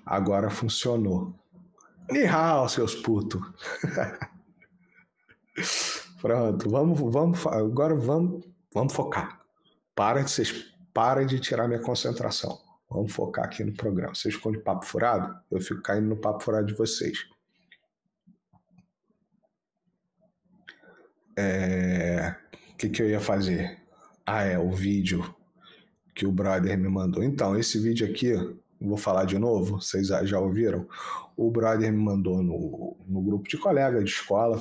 Agora funcionou. Ni hao, seus putos. Pronto, agora vamos focar. Para de tirar minha concentração. Vamos focar aqui no programa. Vocês ficam de papo furado? Eu fico caindo no papo furado de vocês. O que eu ia fazer? O vídeo que o brother me mandou. Então, esse vídeo aqui, vou falar de novo, vocês já ouviram? O brother me mandou no grupo de colega de escola,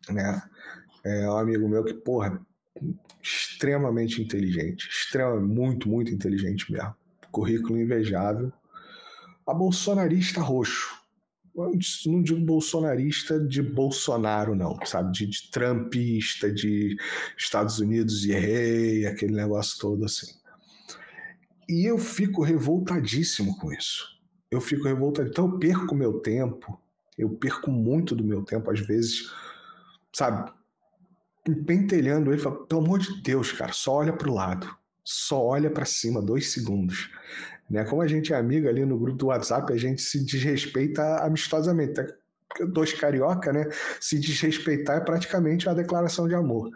né? É um amigo meu que, porra, extremamente inteligente, muito, muito inteligente mesmo. Currículo invejável. A bolsonarista roxo. Eu não digo bolsonarista de Bolsonaro, não, sabe? De trumpista, de Estados Unidos e rei, aquele negócio todo assim. E eu fico revoltadíssimo com isso. Eu fico revoltado. Então eu perco meu tempo, eu perco muito do meu tempo, às vezes, sabe? Pentelhando ele, fala, pelo amor de Deus, cara, só olha pro lado. Só olha para cima, 2 segundos. Né? Como a gente é amigo ali no grupo do WhatsApp, a gente se desrespeita amistosamente. Porque 2 carioca, né? Se desrespeitar é praticamente uma declaração de amor.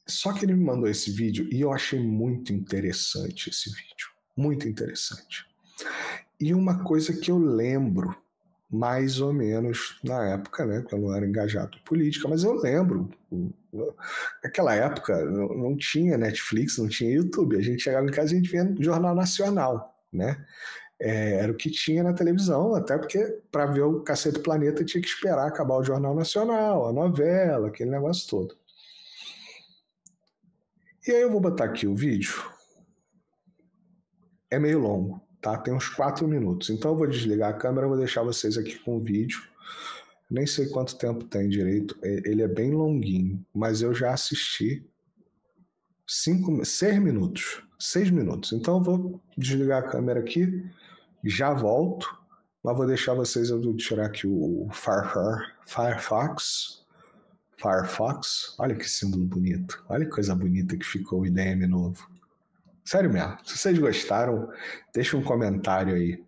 Só que ele me mandou esse vídeo e eu achei muito interessante esse vídeo. Muito interessante. E uma coisa que eu lembro, mais ou menos na época, né? Porque eu não era engajado em política, mas eu lembro. Naquela época não tinha Netflix, não tinha YouTube. A gente chegava em casa e a gente via Jornal Nacional, né? Era o que tinha na televisão, até porque para ver o Cacete do Planeta tinha que esperar acabar o Jornal Nacional, a novela, aquele negócio todo. E aí eu vou botar aqui o vídeo. É meio longo, tá? Tem uns 4 minutos. Então eu vou desligar a câmera e vou deixar vocês aqui com o vídeo. Nem sei quanto tempo tem direito. Ele é bem longuinho, mas eu já assisti 6 minutos. 6 minutos. Então eu vou desligar a câmera aqui, já volto, mas vou deixar vocês, eu vou tirar aqui o Firefox. Olha que símbolo bonito. Olha que coisa bonita que ficou o IDM novo. Sério mesmo, se vocês gostaram, deixa um comentário aí.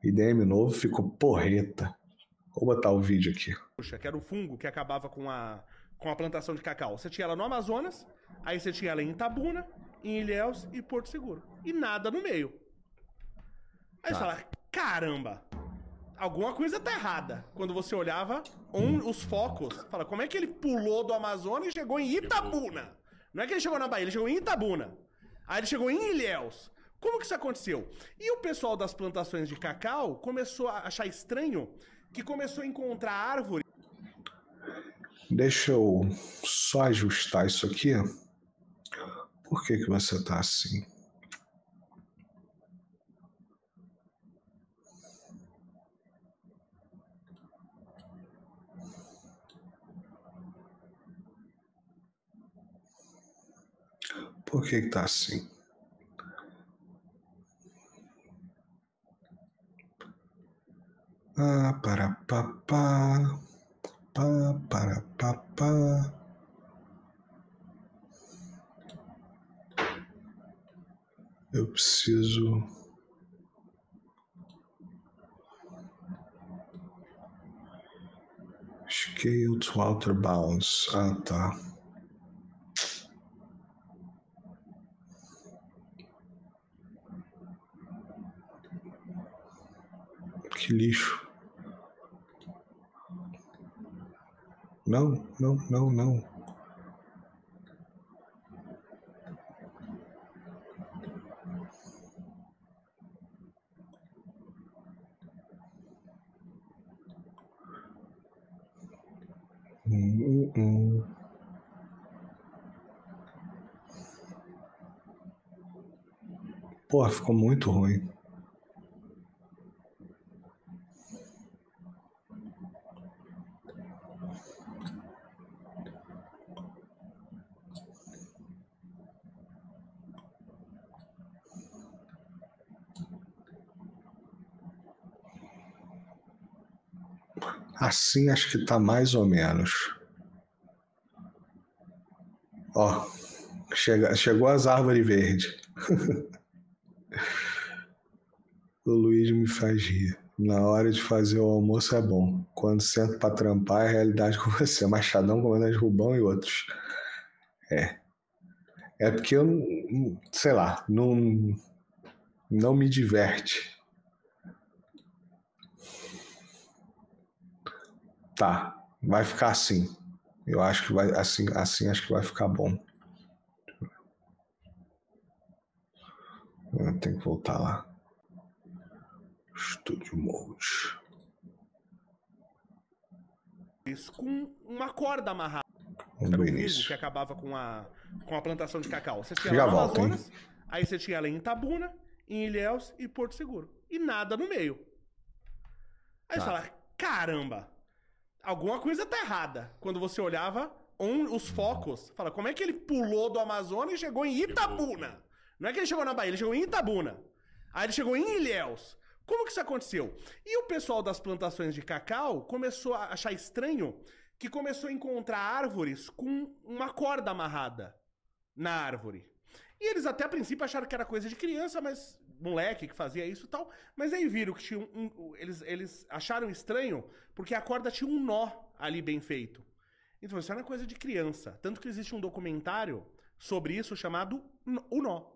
IDM novo ficou porreta. Vou botar o vídeo aqui. Que era o fungo que acabava com a plantação de cacau. Você tinha ela no Amazonas, aí você tinha ela em Itabuna, em Ilhéus e Porto Seguro. E nada no meio. Aí você fala, caramba, alguma coisa tá errada. Quando você olhava os focos, fala, como é que ele pulou do Amazonas e chegou em Itabuna? Não é que ele chegou na Bahia, ele chegou em Itabuna. Aí ele chegou em Ilhéus. Como que isso aconteceu? E o pessoal das plantações de cacau começou a achar estranho que começou a encontrar árvore. Deixa eu só ajustar isso aqui. Por que você tá assim? Por que tá assim? Para eu preciso scale to outer bounds. Tá. Que lixo. Não. Porra, ficou muito ruim. Assim acho que tá mais ou menos. Ó, chegou as árvores verdes. O Luiz me faz rir. Na hora de fazer o almoço é bom. Quando sento pra trampar, é realidade com você. Machadão, Comandante Rubão e outros. É porque eu, sei lá, não me diverte. Tá, vai ficar assim. Eu acho que vai assim acho que vai ficar bom. Tem que voltar lá. Studio Mode. Isso com uma corda amarrada. Vamos Era do o fungo início. que acabava com a plantação de cacau. Você tinha Já lá no volto, hein? Amazonas, aí você tinha ela em Itabuna, em Ilhéus e Porto Seguro. E nada no meio. Aí você fala, caramba, alguma coisa tá errada. Quando você olhava os focos, fala, como é que ele pulou do Amazonas e chegou em Itabuna? Não é que ele chegou na Bahia, ele chegou em Itabuna. Aí ele chegou em Ilhéus. Como que isso aconteceu? E o pessoal das plantações de cacau começou a achar estranho que começou a encontrar árvores com uma corda amarrada na árvore. E eles até a princípio acharam que era coisa de criança, mas moleque que fazia isso e tal. Mas aí viram que tinha eles acharam estranho porque a corda tinha um nó ali bem feito. Então isso era coisa de criança. Tanto que existe um documentário sobre isso chamado O Nó.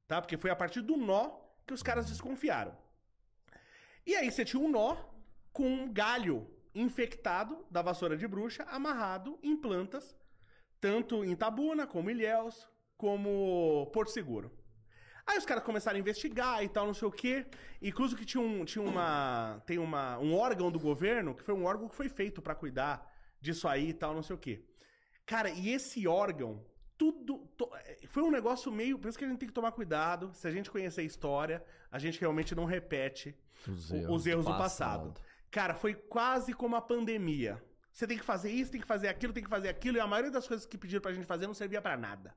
Tá? Porque foi a partir do nó que os caras desconfiaram. E aí você tinha um nó com um galho infectado da vassoura de bruxa amarrado em plantas, tanto em Itabuna, como Ilhéus, como Porto Seguro. Aí os caras começaram a investigar e tal, não sei o quê. Incluso que tem um órgão do governo, que foi um órgão que foi feito pra cuidar disso aí e tal, não sei o quê. Cara, e esse órgão, foi um negócio meio... Por isso que a gente tem que tomar cuidado. Se a gente conhecer a história, a gente realmente não repete os erros do passado. Cara, foi quase como a pandemia. Você tem que fazer isso, tem que fazer aquilo, e a maioria das coisas que pediram pra gente fazer não servia pra nada.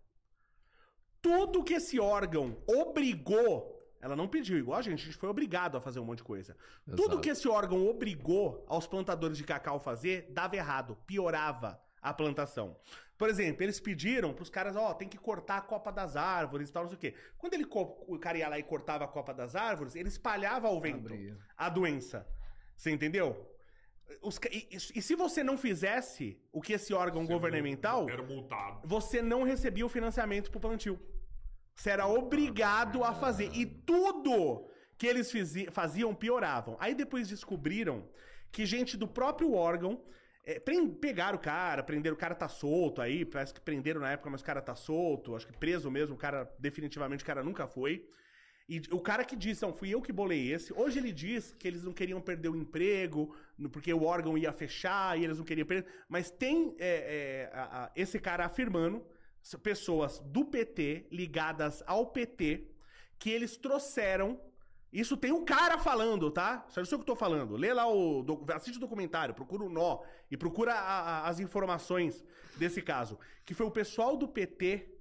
Tudo que esse órgão obrigou... Ela não pediu, igual a gente foi obrigado a fazer um monte de coisa. Exato. Tudo que esse órgão obrigou aos plantadores de cacau fazer, dava errado, piorava a plantação. Por exemplo, eles pediram pros caras, tem que cortar a copa das árvores e tal, não sei o quê. Quando o cara ia lá e cortava a copa das árvores, ele espalhava ao vento a doença. Você entendeu? E se você não fizesse o que esse órgão governamental, era multado. Você não recebia o financiamento pro plantio. Você era obrigado a fazer. E tudo que eles faziam pioravam. Aí depois descobriram que gente do próprio órgão pegaram o cara, prenderam, o cara tá solto aí, parece que prenderam na época, mas o cara tá solto, acho que preso mesmo, o cara, definitivamente, o cara nunca foi. E o cara que disse, não, fui eu que bolei esse, hoje ele diz que eles não queriam perder o emprego, porque o órgão ia fechar e eles não queriam perder, mas tem esse cara afirmando, pessoas do PT, ligadas ao PT, que eles trouxeram... Isso tem um cara falando, tá? Isso é o que eu tô falando. Lê lá assiste o documentário, procura o nó e procura as informações desse caso. Que foi o pessoal do PT,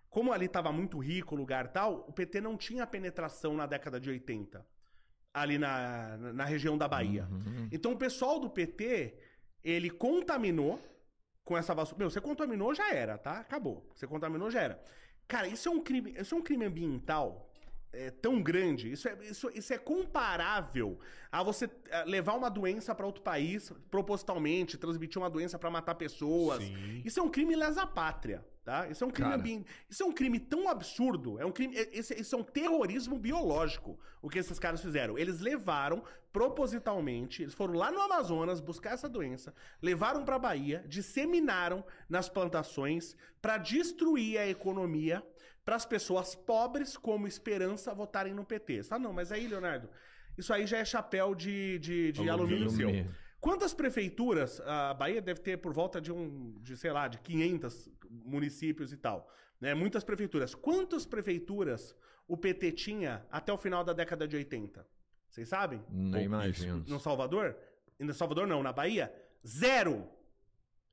como ali tava muito rico o lugar e tal, o PT não tinha penetração na década de 80, ali na região da Bahia. Então o pessoal do PT, ele contaminou com essa vassoura. Meu, você contaminou, já era, tá? Acabou. Você contaminou, já era. Cara, isso é um crime ambiental... tão grande, isso é comparável a você levar uma doença para outro país propositalmente, transmitir uma doença para matar pessoas. Sim. Isso é um crime lesa pátria, tá? Isso é um crime isso é um crime tão absurdo, isso é um terrorismo biológico, o que esses caras fizeram. Eles levaram propositalmente, eles foram lá no Amazonas buscar essa doença, levaram para Bahia, disseminaram nas plantações para destruir a economia, para as pessoas pobres como esperança votarem no PT. Não, mas aí, Leonardo, isso aí já é chapéu de alumínio seu. Quantas prefeituras, a Bahia deve ter por volta de 500 municípios e tal, né? Muitas prefeituras. Quantas prefeituras o PT tinha até o final da década de 80? Vocês sabem? Nem imagino. No Salvador? No Salvador não, na Bahia? 0!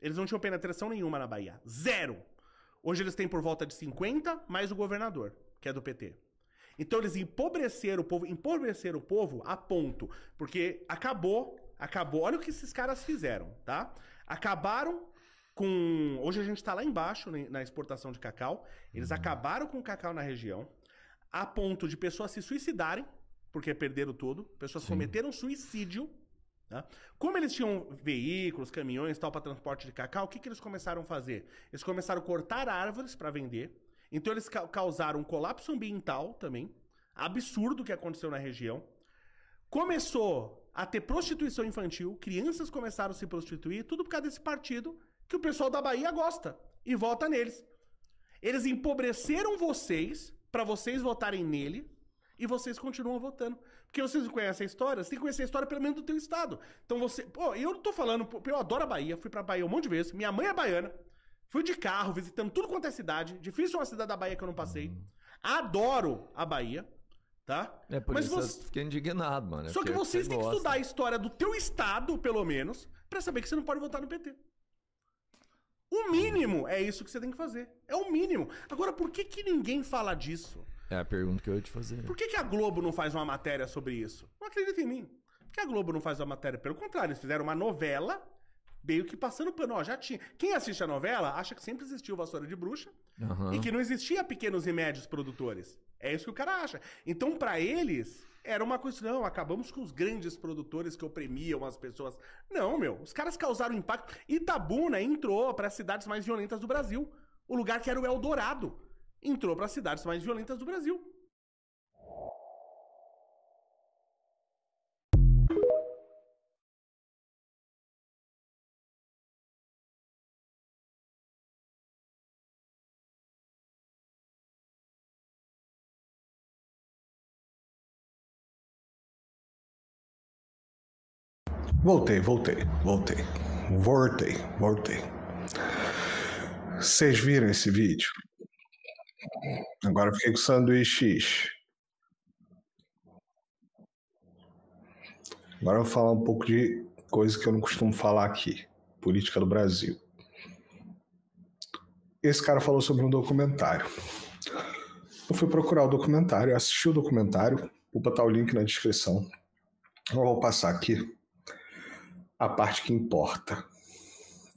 Eles não tinham penetração nenhuma na Bahia. 0! Hoje eles têm por volta de 50, mais o governador, que é do PT. Então eles empobreceram o povo a ponto. Porque acabou. Olha o que esses caras fizeram, tá? Acabaram com... Hoje a gente tá lá embaixo na exportação de cacau. Eles acabaram com o cacau na região. a ponto de pessoas se suicidarem, porque perderam tudo, pessoas cometeram suicídio. Tá? Como eles tinham veículos, caminhões, tal, para transporte de cacau, o que eles começaram a fazer? Eles começaram a cortar árvores para vender. Então eles causaram um colapso ambiental também, absurdo que aconteceu na região. Começou a ter prostituição infantil, crianças começaram a se prostituir, tudo por causa desse partido que o pessoal da Bahia gosta e vota neles. Eles empobreceram vocês para vocês votarem nele e vocês continuam votando. Porque vocês não conhecem a história, você tem que conhecer a história pelo menos do teu estado. Então você... Pô, eu não tô falando... Eu adoro a Bahia, fui pra Bahia um monte de vezes, minha mãe é baiana, fui de carro, visitando tudo quanto é cidade, difícil uma cidade da Bahia que eu não passei. Adoro a Bahia, tá? É por isso eu fiquei indignado, mano. Só que vocês têm que estudar a história do teu estado, pelo menos, pra saber que você não pode votar no PT. O mínimo é isso que você tem que fazer. É o mínimo. Agora, por que ninguém fala disso? É a pergunta que eu ia te fazer. Por que a Globo não faz uma matéria sobre isso? Não acredita em mim. Por que a Globo não faz uma matéria? Pelo contrário, eles fizeram uma novela, meio que passando pano. Ó, já tinha. Quem assiste a novela acha que sempre existiu Vassoura de Bruxa e que não existia pequenos e médios produtores. É isso que o cara acha. Então, pra eles, era uma coisa... Não, acabamos com os grandes produtores que oprimiam as pessoas. Não, meu. Os caras causaram impacto. Itabuna entrou para as cidades mais violentas do Brasil. O lugar que era o Eldorado. Entrou para as cidades mais violentas do Brasil. Voltei. Vocês viram esse vídeo? Agora eu fiquei com sanduíche X. Agora eu vou falar um pouco de coisa que eu não costumo falar aqui. Política do Brasil. Esse cara falou sobre um documentário. Eu fui procurar o documentário, assisti o documentário. Vou botar o link na descrição. Eu vou passar aqui a parte que importa,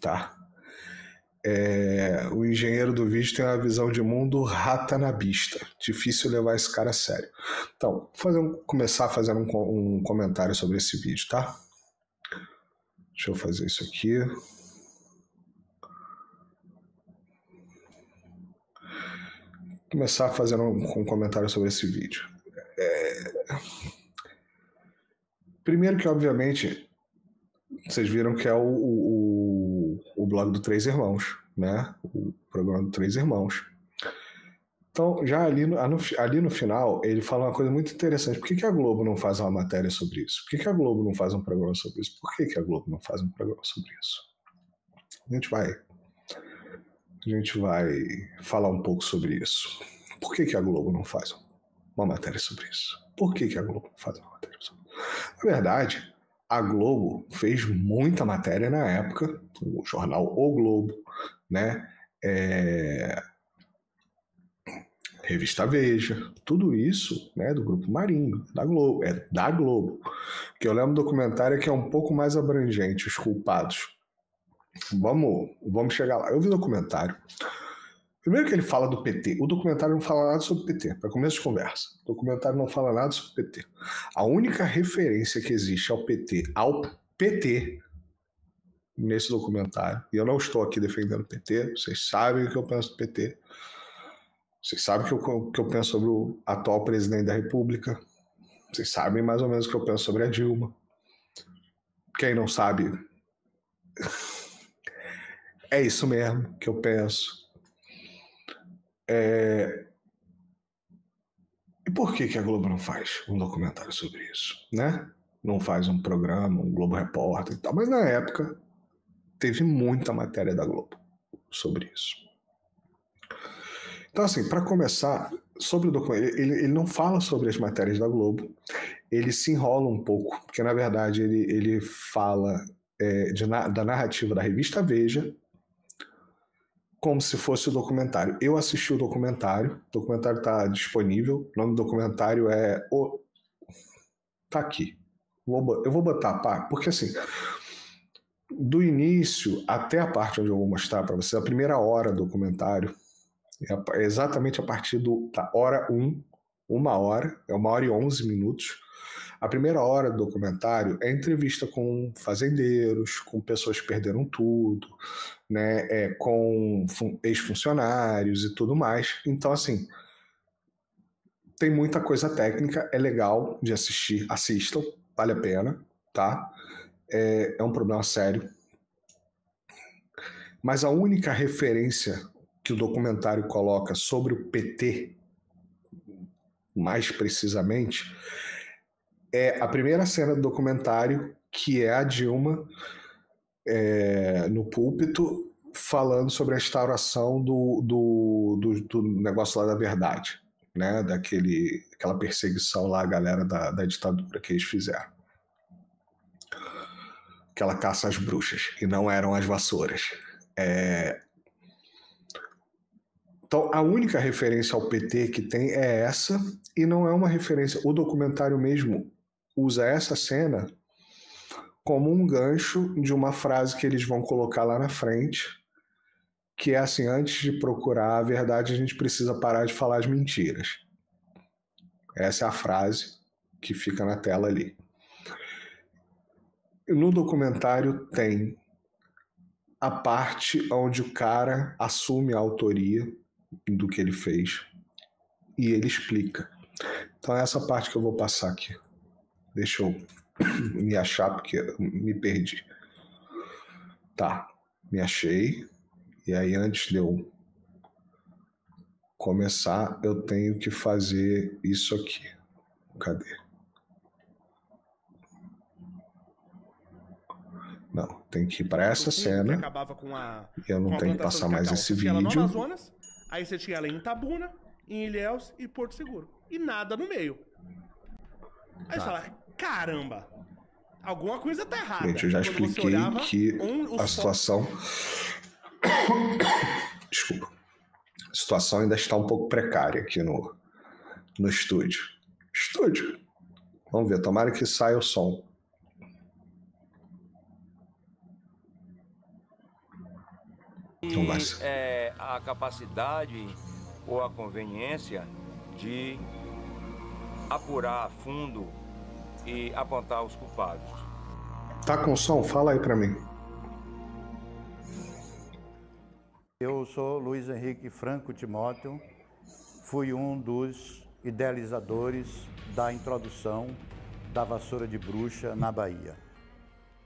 tá? O engenheiro do vídeo tem uma visão de mundo ratanabista. Difícil levar esse cara a sério. Então, começar fazendo um comentário sobre esse vídeo, tá? Deixa eu fazer isso aqui. Começar fazendo um comentário sobre esse vídeo. Primeiro que, obviamente, vocês viram que é o blog do Três Irmãos, né? O programa do Três Irmãos. Então, já ali no final, ele fala uma coisa muito interessante. Por que a Globo não faz uma matéria sobre isso? Por que a Globo não faz um programa sobre isso? Por que a Globo não faz um programa sobre isso? A gente vai falar um pouco sobre isso. Por que a Globo não faz uma matéria sobre isso? Por que a Globo não faz uma matéria sobre isso? Na verdade, a Globo fez muita matéria na época, o jornal O Globo, né? Revista Veja, tudo isso, né, do Grupo Marinho, da Globo. Que eu lembro do documentário que é um pouco mais abrangente, os culpados. Vamos chegar lá. Eu vi o documentário. Primeiro que ele fala do PT. O documentário não fala nada sobre o PT, para começo de conversa. O documentário não fala nada sobre o PT. A única referência que existe ao PT nesse documentário, e eu não estou aqui defendendo o PT, vocês sabem o que eu penso do PT, vocês sabem o que eu penso sobre o atual presidente da República, vocês sabem mais ou menos o que eu penso sobre a Dilma. Quem não sabe, é isso mesmo que eu penso. E por que a Globo não faz um documentário sobre isso, né? Não faz um programa, um Globo Repórter e tal. Mas na época teve muita matéria da Globo sobre isso. Então, assim, para começar, sobre o documentário, ele não fala sobre as matérias da Globo, ele se enrola um pouco, porque na verdade ele fala da narrativa da revista Veja, como se fosse o documentário. Eu assisti o documentário está disponível, o nome do documentário tá aqui. Eu vou botar, porque assim, do início até a parte onde eu vou mostrar para vocês, a primeira hora do documentário, é exatamente a partir da hora 1 é 1h11. A primeira hora do documentário é entrevista com fazendeiros, com pessoas que perderam tudo, né, com ex-funcionários e tudo mais. Então, assim, tem muita coisa técnica, é legal de assistir, assistam, vale a pena, tá? É um problema sério. Mas a única referência que o documentário coloca sobre o PT, mais precisamente, é a primeira cena do documentário, que é a Dilma no púlpito falando sobre a instauração do negócio lá da verdade, né? Daquela perseguição lá, a galera da ditadura que eles fizeram. Aquela caça às bruxas, e não eram as vassouras. Então, a única referência ao PT que tem é essa, e não é uma referência. O documentário mesmo usa essa cena como um gancho de uma frase que eles vão colocar lá na frente, que é assim: antes de procurar a verdade, a gente precisa parar de falar as mentiras. Essa é a frase que fica na tela ali. No documentário tem a parte onde o cara assume a autoria do que ele fez e ele explica. Então é essa parte que eu vou passar aqui. Deixa eu me achar porque eu me perdi. Tá, me achei. E aí, antes de eu começar, eu tenho que fazer isso aqui. Cadê? Não, tem que ir para essa cena. Eu não tenho que passar mais esse vídeo. Ela no Amazonas, aí você tinha ela em Itabuna, em Ilhéus e Porto Seguro. E nada no meio. Aí você fala, caramba, alguma coisa tá errada. Gente, eu já expliquei que a situação... Desculpa. A situação ainda está um pouco precária aqui no estúdio. Vamos ver, tomara que saia o som. E a capacidade ou a conveniência de apurar a fundo e apontar os culpados. Tá com som? Fala aí para mim. Eu sou Luiz Henrique Franco Timóteo, fui um dos idealizadores da introdução da vassoura de bruxa na Bahia.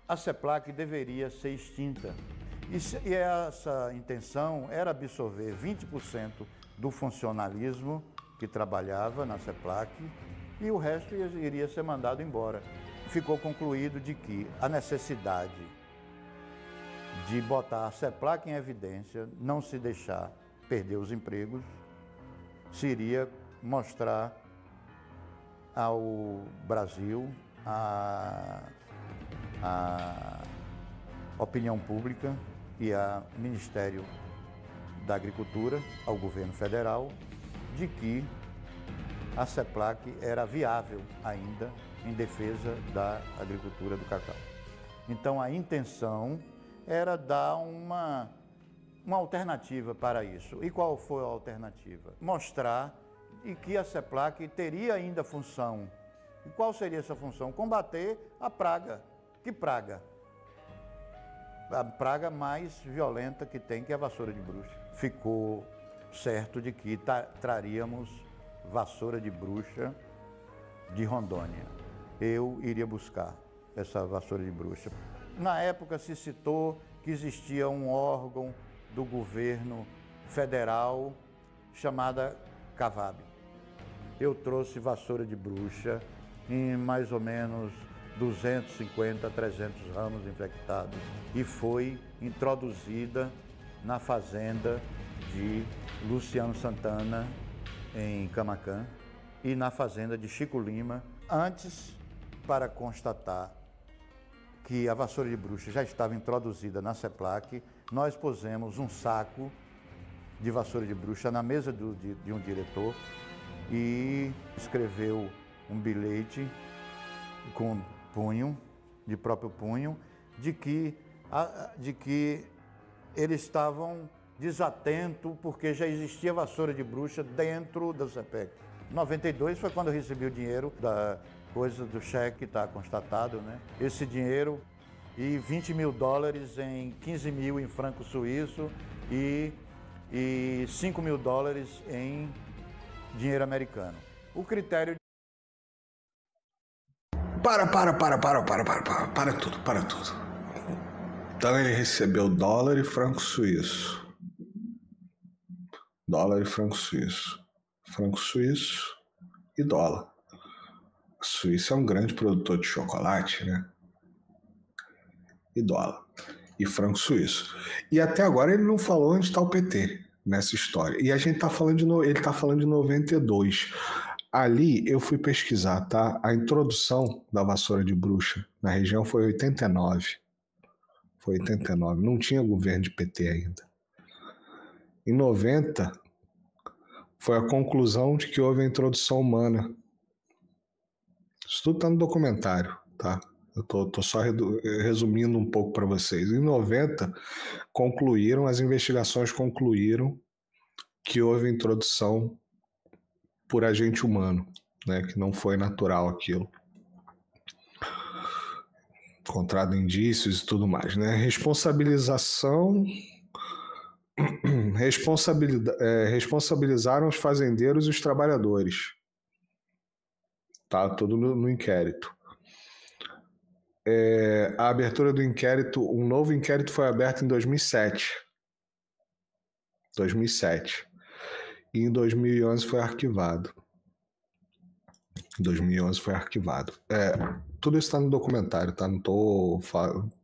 A CEPLAC deveria ser extinta e essa intenção era absorver 20% do funcionalismo que trabalhava na CEPLAC e o resto iria ser mandado embora. Ficou concluído de que a necessidade de botar a CEPLAC em evidência, não se deixar perder os empregos, seria mostrar ao Brasil, à opinião pública e ao Ministério da Agricultura, ao governo federal, de que a CEPLAC era viável ainda em defesa da agricultura do cacau. Então a intenção era dar uma alternativa para isso. E qual foi a alternativa? Mostrar que a CEPLAC teria ainda função. E qual seria essa função? Combater a praga. Que praga? A praga mais violenta que tem, que é a vassoura de bruxa. Ficou certo de que traríamos vassoura de bruxa de Rondônia. Eu iria buscar essa vassoura de bruxa. Na época se citou que existia um órgão do governo federal chamada CAVAB. Eu trouxe vassoura de bruxa em mais ou menos 250 a 300 ramos infectados e foi introduzida na fazenda de Luciano Santana, em Camaquã, e na fazenda de Chico Lima, antes, para constatar que a vassoura de bruxa já estava introduzida na CEPLAC, nós pusemos um saco de vassoura de bruxa na mesa de um diretor e escreveu um bilhete com punho, de próprio punho, de que eles estavam desatentos porque já existia vassoura de bruxa dentro da CEPEC. 92 foi quando eu recebi o dinheiro da coisa do cheque, está constatado, né? Esse dinheiro e 20 mil dólares em 15 mil em franco suíço e 5 mil dólares em dinheiro americano. O critério... Para tudo. Então ele recebeu dólar e franco suíço. Dólar e franco suíço. Franco suíço e dólar. A Suíça é um grande produtor de chocolate, né? E dólar. E franco suíço. E até agora ele não falou onde está o PT nessa história. E a gente tá falando ele tá falando de 92. Ali eu fui pesquisar, tá? A introdução da vassoura de bruxa na região foi 89. Foi 89. Não tinha governo de PT ainda. Em 90, foi a conclusão de que houve a introdução humana. Isso tudo está no documentário, tá? Eu tô só resumindo um pouco para vocês. Em 90, as investigações concluíram que houve a introdução por agente humano, né? Que não foi natural aquilo. Encontrado indícios e tudo mais, né? Responsabilizaram os fazendeiros e os trabalhadores. Tá tudo no inquérito. A abertura do inquérito, um novo inquérito foi aberto em 2007. E em 2011 foi arquivado. Tudo isso está no documentário, tá? Não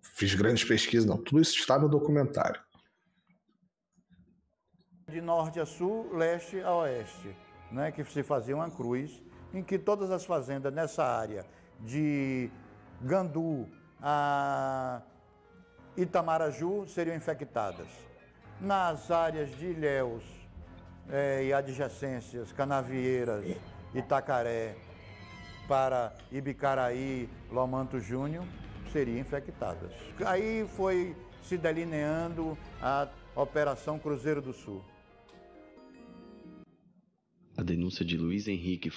fiz grandes pesquisas, não. Tudo isso está no documentário. De norte a sul, leste a oeste, né? Que se fazia uma cruz em que todas as fazendas nessa área de Gandu a Itamaraju seriam infectadas. Nas áreas de Ilhéus e adjacências, Canavieiras, Itacaré, para Ibicaraí, Lomanto Júnior, seriam infectadas. Aí foi se delineando a Operação Cruzeiro do Sul. A denúncia de Luiz Henrique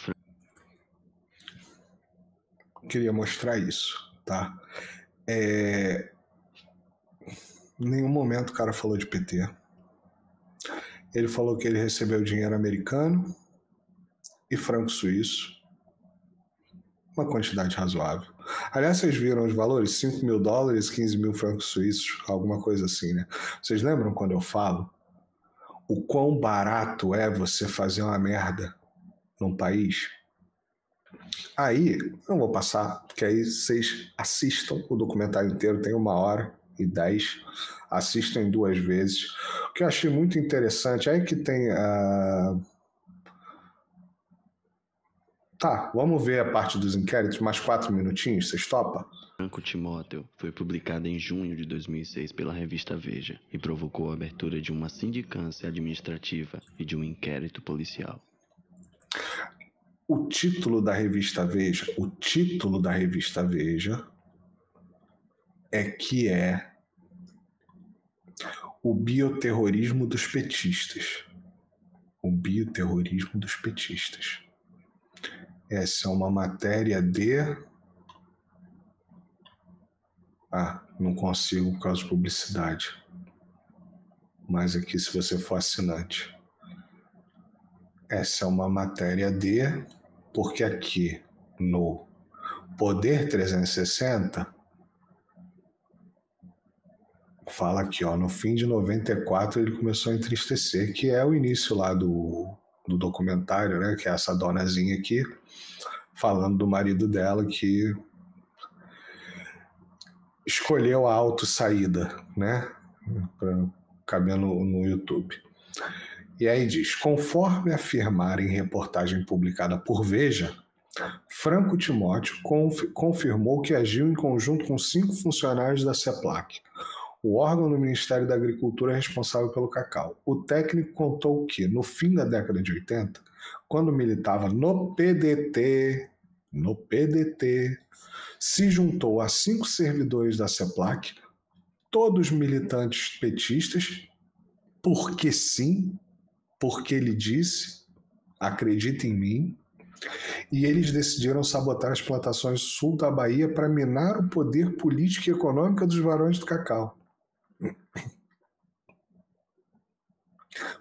Queria mostrar isso, tá? Em nenhum momento o cara falou de PT. Ele falou que ele recebeu dinheiro americano e franco suíço. Uma quantidade razoável. Aliás, vocês viram os valores? 5 mil dólares, 15 mil francos suíços, alguma coisa assim, né? Vocês lembram quando eu falo o quão barato é você fazer uma merda num país? Aí, não vou passar, porque aí vocês assistam o documentário inteiro, tem 1h10, assistam 2 vezes. O que eu achei muito interessante, aí que tem Tá, vamos ver a parte dos inquéritos, mais 4 minutinhos, vocês topam? Franco Timóteo foi publicada em junho de 2006 pela revista Veja e provocou a abertura de uma sindicância administrativa e de um inquérito policial. O título da revista Veja é o bioterrorismo dos petistas. O bioterrorismo dos petistas. Essa é uma matéria de... não consigo por causa de publicidade. Mas aqui, se você for assinante. Essa é uma matéria de... Porque aqui no Poder 360 fala aqui, ó, no fim de 94 ele começou a entristecer, que é o início lá do documentário, né? Que é essa donazinha aqui, falando do marido dela que escolheu a autossaída, né? Para caber no YouTube. E aí diz, conforme afirmar em reportagem publicada por Veja, Franco Timóteo confirmou que agiu em conjunto com 5 funcionários da CEPLAC, o órgão do Ministério da Agricultura responsável pelo cacau. O técnico contou que, no fim da década de 80, quando militava no PDT, se juntou a 5 servidores da CEPLAC, todos militantes petistas, porque sim, porque ele disse, acredita em mim, E eles decidiram sabotar as plantações sul da Bahia para minar o poder político e econômico dos barões do cacau.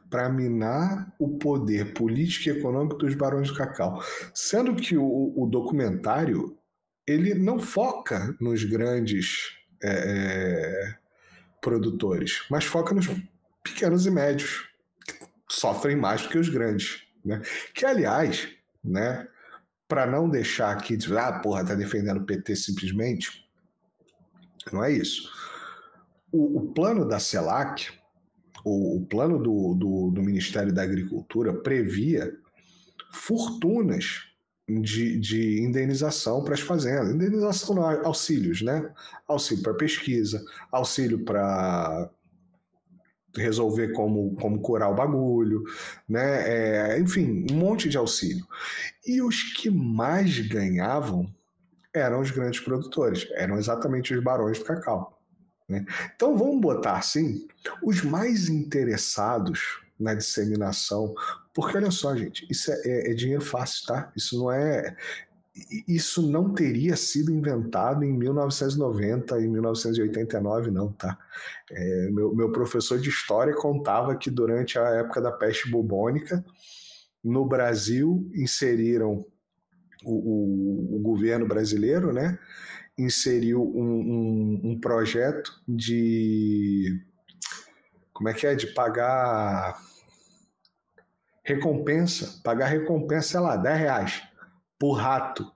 Para minar o poder político e econômico dos barões do cacau. Sendo que o documentário ele não foca nos grandes produtores, mas foca nos pequenos e médios, que sofrem mais do que os grandes. Né? Que, aliás, né, para não deixar aqui de porra, tá defendendo o PT simplesmente, não é isso. O plano da CELAC, o plano do Ministério da Agricultura previa fortunas de indenização para as fazendas. Indenização não, auxílios, né? Auxílio para pesquisa, auxílio para resolver como curar o bagulho, né? Enfim, um monte de auxílio. E os que mais ganhavam eram os grandes produtores, eram exatamente os barões do cacau. Né? Então vamos botar assim, os mais interessados na disseminação, porque olha só, gente, isso é dinheiro fácil, tá? Isso não teria sido inventado em 1990, em 1989, não, tá? Meu professor de história contava que durante a época da peste bubônica, no Brasil, inseriram o governo brasileiro, né? Inseriu um projeto de... Como é que é? De pagar recompensa, sei lá, R$10 por rato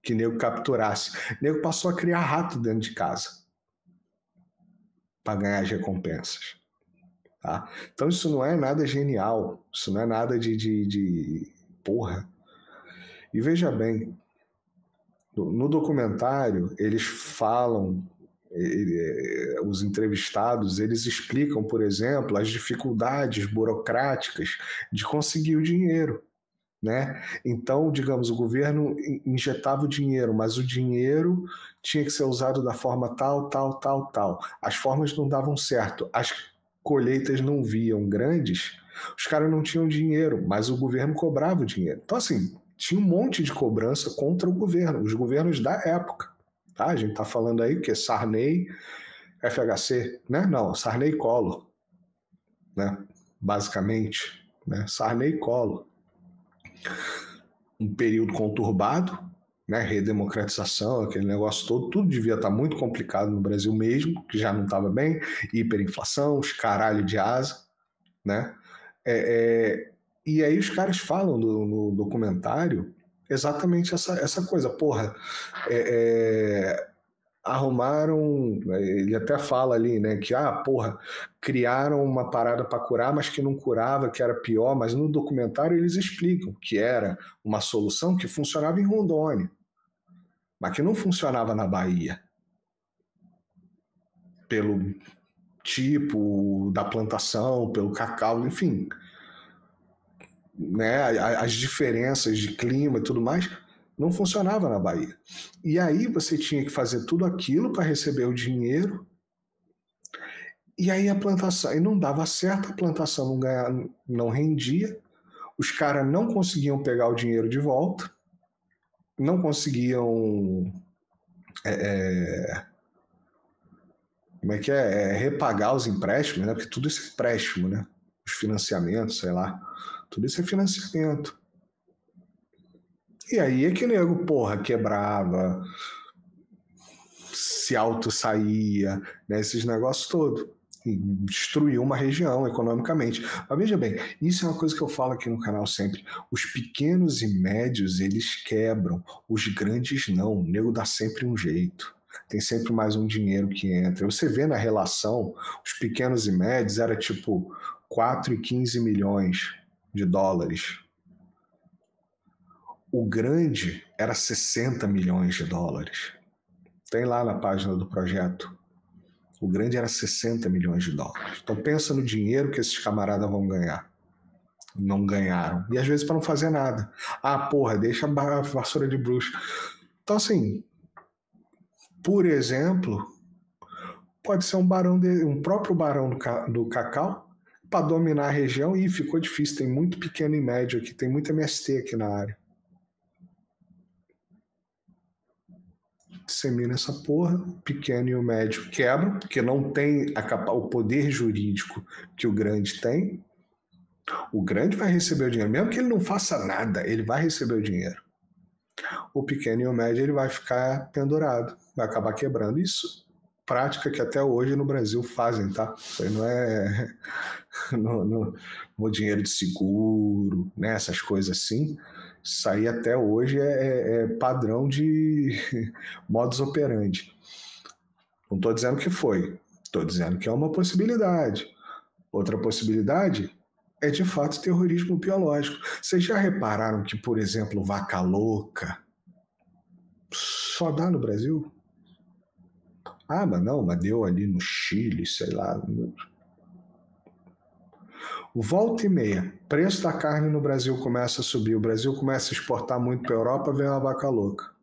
que nego capturasse. Nego passou a criar rato dentro de casa para ganhar as recompensas. Tá? Então isso não é nada genial, isso não é nada de porra. E veja bem, no documentário eles falam, os entrevistados, eles explicam, por exemplo, as dificuldades burocráticas de conseguir o dinheiro. Né? Então, digamos, o governo injetava o dinheiro, mas o dinheiro tinha que ser usado da forma tal. As formas não davam certo, as colheitas não viam grandes, os caras não tinham dinheiro, mas o governo cobrava o dinheiro. Então, assim, tinha um monte de cobrança contra o governo, os governos da época. Tá? A gente está falando aí que Sarney, FHC, né? Não, Sarney e Collor, né? Basicamente, né? Sarney e Collor. Um período conturbado, né? Redemocratização, aquele negócio todo, tudo devia estar muito complicado no Brasil mesmo, que já não estava bem, hiperinflação, os caralho de asa, né? E aí os caras falam no documentário exatamente essa coisa, porra, arrumaram, ele até fala ali, né, que, criaram uma parada para curar, mas que não curava, que era pior, mas no documentário eles explicam que era uma solução que funcionava em Rondônia, mas que não funcionava na Bahia, pelo tipo da plantação, pelo cacau, enfim, né, as diferenças de clima e tudo mais, não funcionava na Bahia. E aí você tinha que fazer tudo aquilo para receber o dinheiro, e aí a plantação, e não dava certo, a plantação não rendia, os caras não conseguiam pegar o dinheiro de volta, não conseguiam como é que repagar os empréstimos, né? Porque tudo isso é empréstimo, né? Os financiamentos, sei lá, tudo isso é financiamento. E aí é que nego, porra, quebrava, se auto-saía, né, esses negócios todos. E destruiu uma região economicamente. Mas veja bem, isso é uma coisa que eu falo aqui no canal sempre. Os pequenos e médios, eles quebram. Os grandes não. O nego dá sempre um jeito. Tem sempre mais um dinheiro que entra. Você vê na relação, os pequenos e médios era tipo 4 e 15 milhões de dólares. O grande era 60 milhões de dólares. Tem lá na página do projeto. O grande era 60 milhões de dólares. Então pensa no dinheiro que esses camaradas vão ganhar. Não ganharam. E às vezes para não fazer nada. Porra, deixa a vassoura de bruxa. Então assim, por exemplo, pode ser um próprio barão do cacau para dominar a região, e ficou difícil. Tem muito pequeno e médio aqui, tem muito MST aqui na área. dissemina essa porra, o pequeno e o médio quebram, porque não tem o poder jurídico que o grande tem. O grande vai receber o dinheiro, mesmo que ele não faça nada, ele vai receber o dinheiro. O pequeno e o médio ele vai ficar pendurado, vai acabar quebrando. Isso, prática que até hoje no Brasil fazem, tá? Isso aí não é no dinheiro de seguro, né? Essas coisas assim. Isso aí até hoje é padrão de modus operandi. Não estou dizendo que foi, estou dizendo que é uma possibilidade. Outra possibilidade é de fato terrorismo biológico. Vocês já repararam que, por exemplo, vaca louca só dá no Brasil? Ah, mas não, mas deu ali no Chile, sei lá. Volta e meia, preço da carne no Brasil começa a subir, o Brasil começa a exportar muito para a Europa, vem uma vaca louca.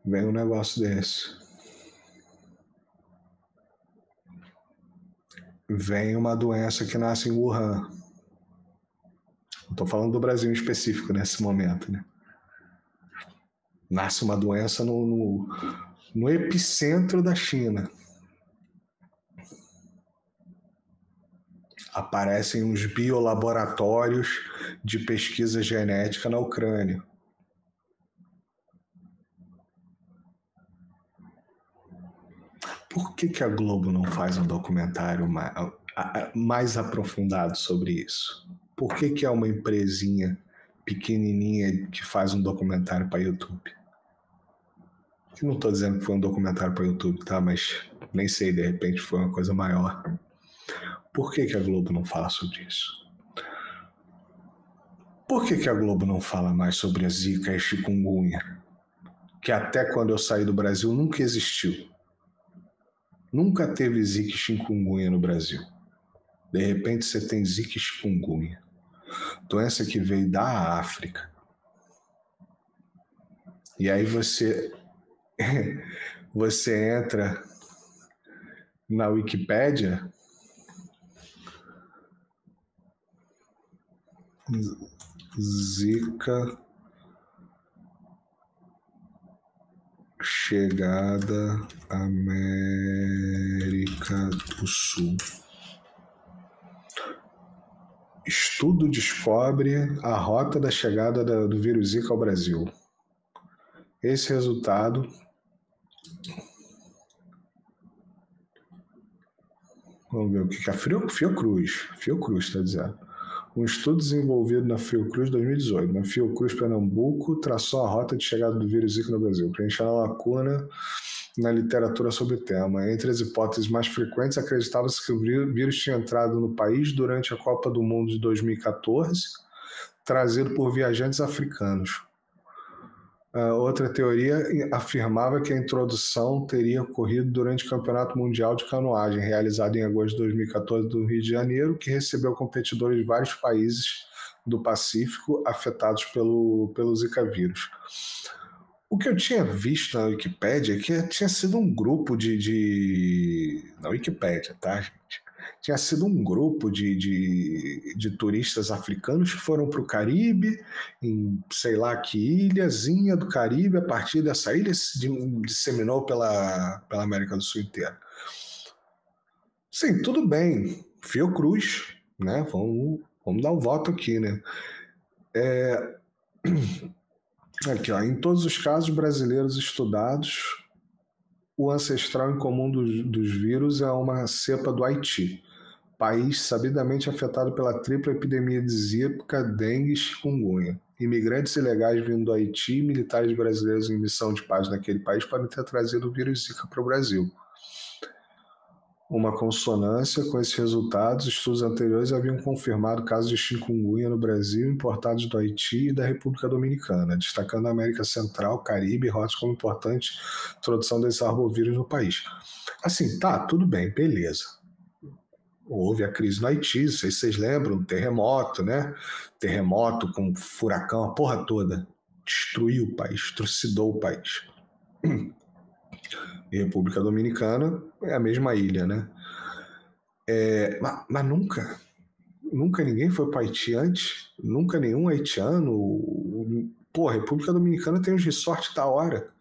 Vem um negócio desse. Vem uma doença que nasce em Wuhan. Estou falando do Brasil em específico nesse momento, né? Nasce uma doença no epicentro da China. Aparecem uns biolaboratórios de pesquisa genética na Ucrânia. Por que a Globo não faz um documentário mais aprofundado sobre isso? Por que é uma empresinha pequenininha que faz um documentário para YouTube? Eu não estou dizendo que foi um documentário para YouTube, tá? Mas nem sei, de repente foi uma coisa maior. Por que a Globo não fala sobre isso? Por que a Globo não fala mais sobre a Zika e a chikungunya? Que até quando eu saí do Brasil nunca existiu. Nunca teve Zika e chikungunya no Brasil. De repente você tem Zika e chikungunya. Doença que veio da África. E aí você entra na Wikipédia, Zika chegada América do Sul. Estudo descobre a rota da chegada do vírus Zika ao Brasil. Esse resultado vamos ver o que é a Fiocruz está dizendo. Um estudo desenvolvido na Fiocruz 2018. Na Fiocruz Pernambuco traçou a rota de chegada do vírus Zika no Brasil, preenchendo a lacuna na literatura sobre o tema. Entre as hipóteses mais frequentes, acreditava-se que o vírus tinha entrado no país durante a Copa do Mundo de 2014, trazido por viajantes africanos. Outra teoria afirmava que a introdução teria ocorrido durante o Campeonato Mundial de Canoagem, realizado em agosto de 2014 no Rio de Janeiro, que recebeu competidores de vários países do Pacífico afetados pelo Zika vírus. O que eu tinha visto na Wikipédia é que tinha sido um grupo na Wikipédia, tá, gente? Tinha sido um grupo de turistas africanos que foram para o Caribe, em sei lá que ilhazinha do Caribe. A partir dessa ilha se disseminou pela América do Sul inteira. Sim, tudo bem. Fiocruz, né? Vamos dar um voto aqui, né? Aqui, ó, em todos os casos brasileiros estudados, o ancestral em comum dos vírus é uma cepa do Haiti, país sabidamente afetado pela tripla epidemia de Zika, dengue e chikungunya. Imigrantes ilegais vindo do Haiti e militares brasileiros em missão de paz naquele país podem ter trazido o vírus Zika para o Brasil. Uma consonância com esses resultados, estudos anteriores haviam confirmado casos de chikungunya no Brasil importados do Haiti e da República Dominicana, destacando a América Central, Caribe e rotas como importante introdução desses arbovírus no país. Assim, tá, tudo bem, beleza. Houve a crise no Haiti, não sei se vocês lembram, terremoto, né? Terremoto com furacão, a porra toda. Destruiu o país, trucidou o país. E República Dominicana é a mesma ilha, né? Mas nunca ninguém foi para Haiti antes, nunca nenhum haitiano Pô, a República Dominicana tem uns resorts da hora.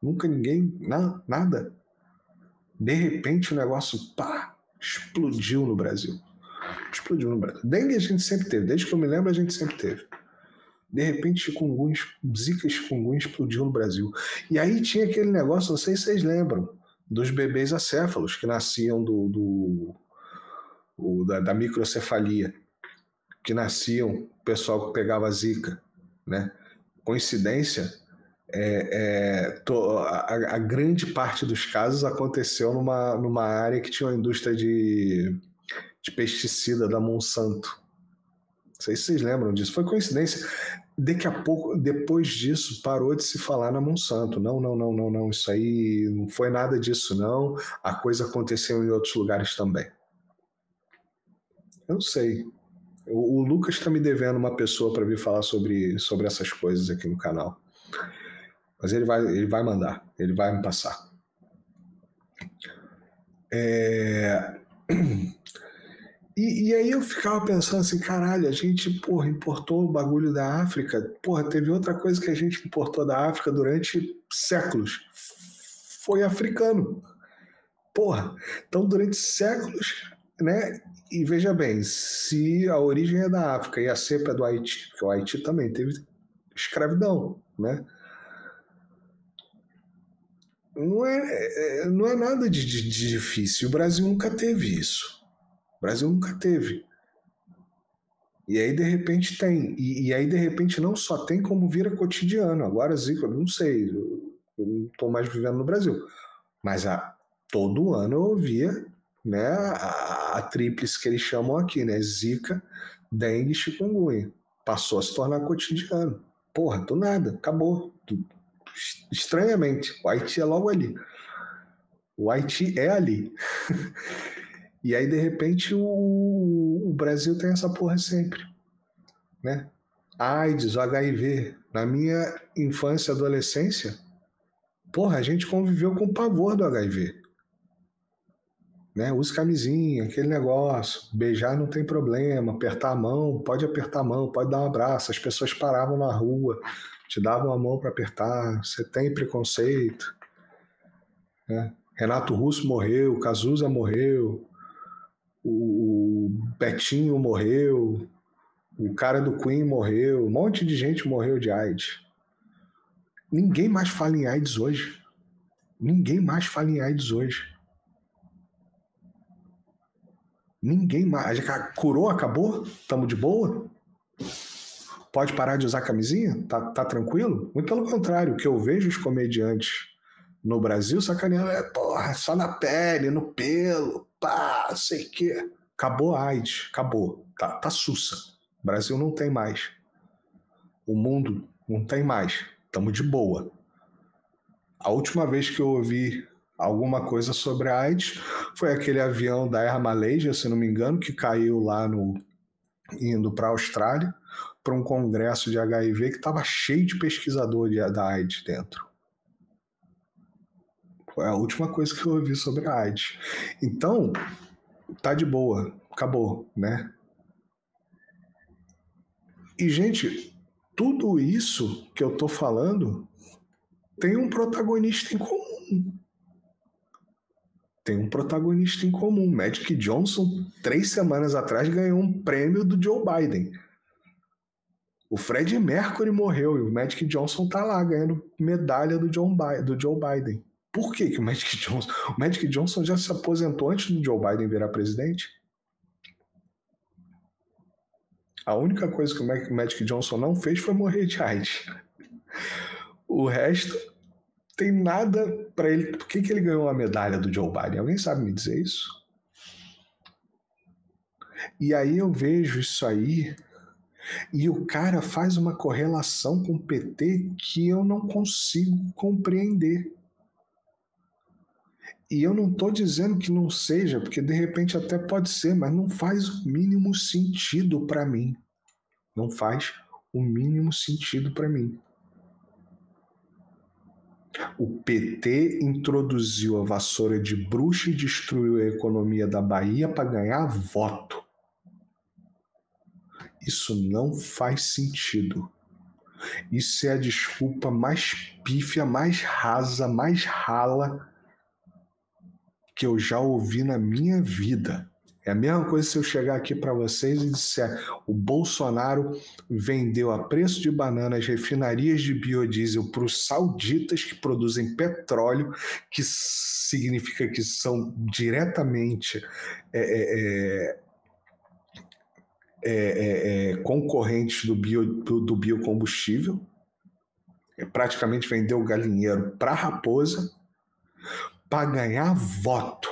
Nunca ninguém, nada. De repente o negócio, pá, explodiu no Brasil. Explodiu no Brasil. Dengue a gente sempre teve, desde que eu me lembro a gente sempre teve. De repente, Zika chikungunya explodiu no Brasil. E aí tinha aquele negócio, não sei se vocês lembram, dos bebês acéfalos que nasciam da microcefalia, que nasciam, o pessoal que pegava Zika, né? Coincidência, a grande parte dos casos aconteceu numa área que tinha uma indústria de pesticida da Monsanto. Não sei se vocês lembram disso. Foi coincidência. Daqui a pouco, depois disso, parou de se falar na Monsanto. Não. Isso aí não foi nada disso, não. A coisa aconteceu em outros lugares também. Eu não sei. O Lucas está me devendo uma pessoa para vir falar sobre essas coisas aqui no canal. Mas ele vai mandar. Ele vai me passar. E aí eu ficava pensando assim, caralho, a gente, porra, importou o bagulho da África. Porra, teve outra coisa que a gente importou da África durante séculos. Foi africano. Porra, então durante séculos, né? E veja bem, se a origem é da África e a cepa é do Haiti, porque o Haiti também teve escravidão, né? Não é nada de difícil. O Brasil nunca teve isso. O Brasil nunca teve. E aí, de repente, tem. E aí, de repente, não só tem, como vira cotidiano. Agora, Zika, eu não sei, eu não estou mais vivendo no Brasil. Mas todo ano eu ouvia, né, a tríplice que eles chamam aqui, né? Zika, dengue e chikungunya. Passou a se tornar cotidiano. Porra, do nada, acabou. Estranhamente, o Haiti é logo ali. O Haiti é ali. E aí, de repente, o Brasil tem essa porra sempre, né? AIDS, o HIV. Na minha infância e adolescência, porra, a gente conviveu com o pavor do HIV. Né? Usa camisinha, aquele negócio. Beijar não tem problema, apertar a mão, pode dar um abraço. As pessoas paravam na rua, te davam a mão para apertar. Você tem preconceito. Né? Renato Russo morreu, Cazuza morreu, o Betinho morreu, o cara do Queen morreu, um monte de gente morreu de AIDS. Ninguém mais fala em AIDS hoje. Ninguém mais fala em AIDS hoje. Ninguém mais. Curou, acabou? Estamos de boa? Pode parar de usar camisinha? Tá tranquilo? Muito pelo contrário, o que eu vejo os comediantes no Brasil sacaneando porra, só na pele, no pelo, pá, sei o quê. Acabou a AIDS, acabou. Tá sussa. O Brasil não tem mais. O mundo não tem mais. Estamos de boa. A última vez que eu ouvi alguma coisa sobre a AIDS foi aquele avião da Air Malaysia, se não me engano, que caiu lá indo para a Austrália, para um congresso de HIV que estava cheio de pesquisador da AIDS dentro. Foi a última coisa que eu ouvi sobre a AIDS. Então, tá de boa, acabou, né? E, gente, tudo isso que eu tô falando tem um protagonista em comum. Tem um protagonista em comum. Magic Johnson, 3 semanas atrás, ganhou um prêmio do Joe Biden. O Freddie Mercury morreu e o Magic Johnson tá lá ganhando medalha do Joe Biden. Por que o Magic Johnson... O Magic Johnson já se aposentou antes do Joe Biden virar presidente? A única coisa que o Magic Johnson não fez foi morrer de AIDS. O resto tem nada para ele. Por que ele ganhou a medalha do Joe Biden? Alguém sabe me dizer isso? E aí eu vejo isso aí e o cara faz uma correlação com o PT que eu não consigo compreender. E eu não estou dizendo que não seja, porque de repente até pode ser, mas não faz o mínimo sentido para mim. Não faz o mínimo sentido para mim. O PT introduziu a vassoura de bruxa e destruiu a economia da Bahia para ganhar voto. Isso não faz sentido. Isso é a desculpa mais pífia, mais rasa, mais rala que eu já ouvi na minha vida. É a mesma coisa se eu chegar aqui para vocês e disser: o Bolsonaro vendeu a preço de banana as refinarias de biodiesel para os sauditas que produzem petróleo, que significa que são diretamente concorrentes do biocombustível. Praticamente vendeu o galinheiro para a raposa para ganhar voto.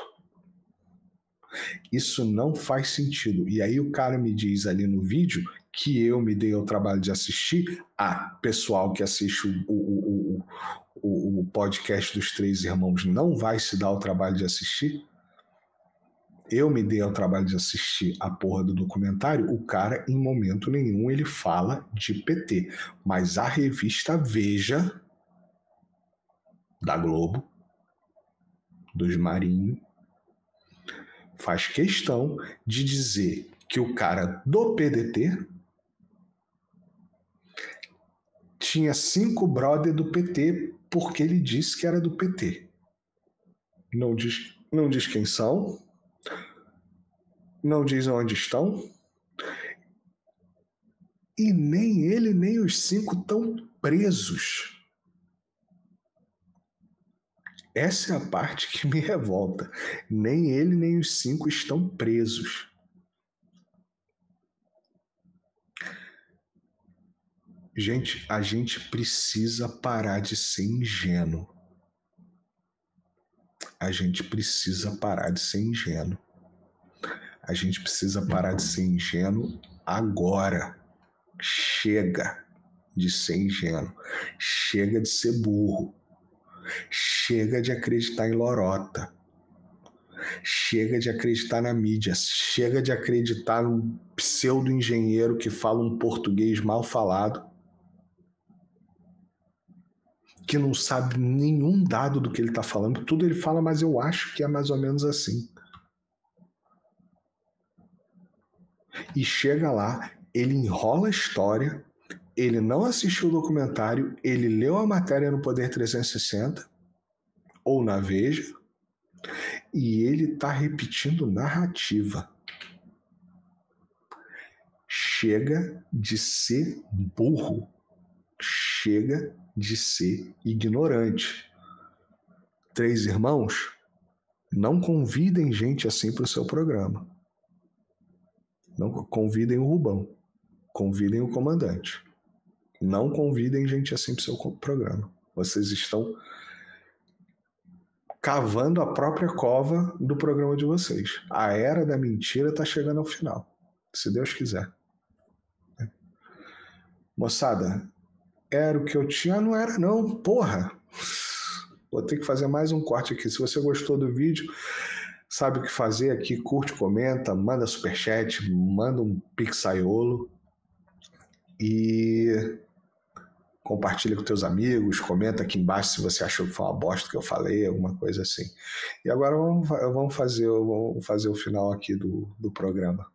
Isso não faz sentido. E aí o cara me diz ali no vídeo que eu me dei ao trabalho de assistir. Pessoal que assiste o podcast dos Três Irmãos não vai se dar ao trabalho de assistir. Eu me dei ao trabalho de assistir a porra do documentário. O cara, em momento nenhum, ele fala de PT. Mas a revista Veja, da Globo, dos Marinho, faz questão de dizer que o cara do PDT tinha 5 brother do PT porque ele disse que era do PT. Não diz quem são, não diz onde estão, e nem ele nem os 5 estão presos. Essa é a parte que me revolta. Nem ele nem os 5 estão presos. Gente, a gente precisa parar de ser ingênuo. A gente precisa parar de ser ingênuo. A gente precisa parar de ser ingênuo agora. Chega de ser ingênuo. Chega de ser burro. Chega de acreditar em lorota. Chega de acreditar na mídia. Chega de acreditar num pseudo-engenheiro que fala um português mal falado, que não sabe nenhum dado do que ele está falando. Tudo ele fala, mas eu acho que é mais ou menos assim. E chega lá, ele enrola a história, ele não assistiu o documentário, ele leu a matéria no Poder 360 ou na Veja e ele está repetindo narrativa. Chega de ser burro. Chega de ser ignorante. Três Irmãos, não convidem gente assim para o seu programa. Não convidem o Rubão. Convidem o comandante. Não convidem gente assim para o seu programa. Vocês estão cavando a própria cova do programa de vocês. A era da mentira está chegando ao final. Se Deus quiser. Moçada, era o que eu tinha? Não era não, porra. Vou ter que fazer mais um corte aqui. Se você gostou do vídeo, sabe o que fazer aqui, curte, comenta, manda superchat, manda um pixaiolo e compartilha com teus amigos, comenta aqui embaixo se você achou que foi uma bosta que eu falei, alguma coisa assim. E agora vamos fazer o final aqui do programa.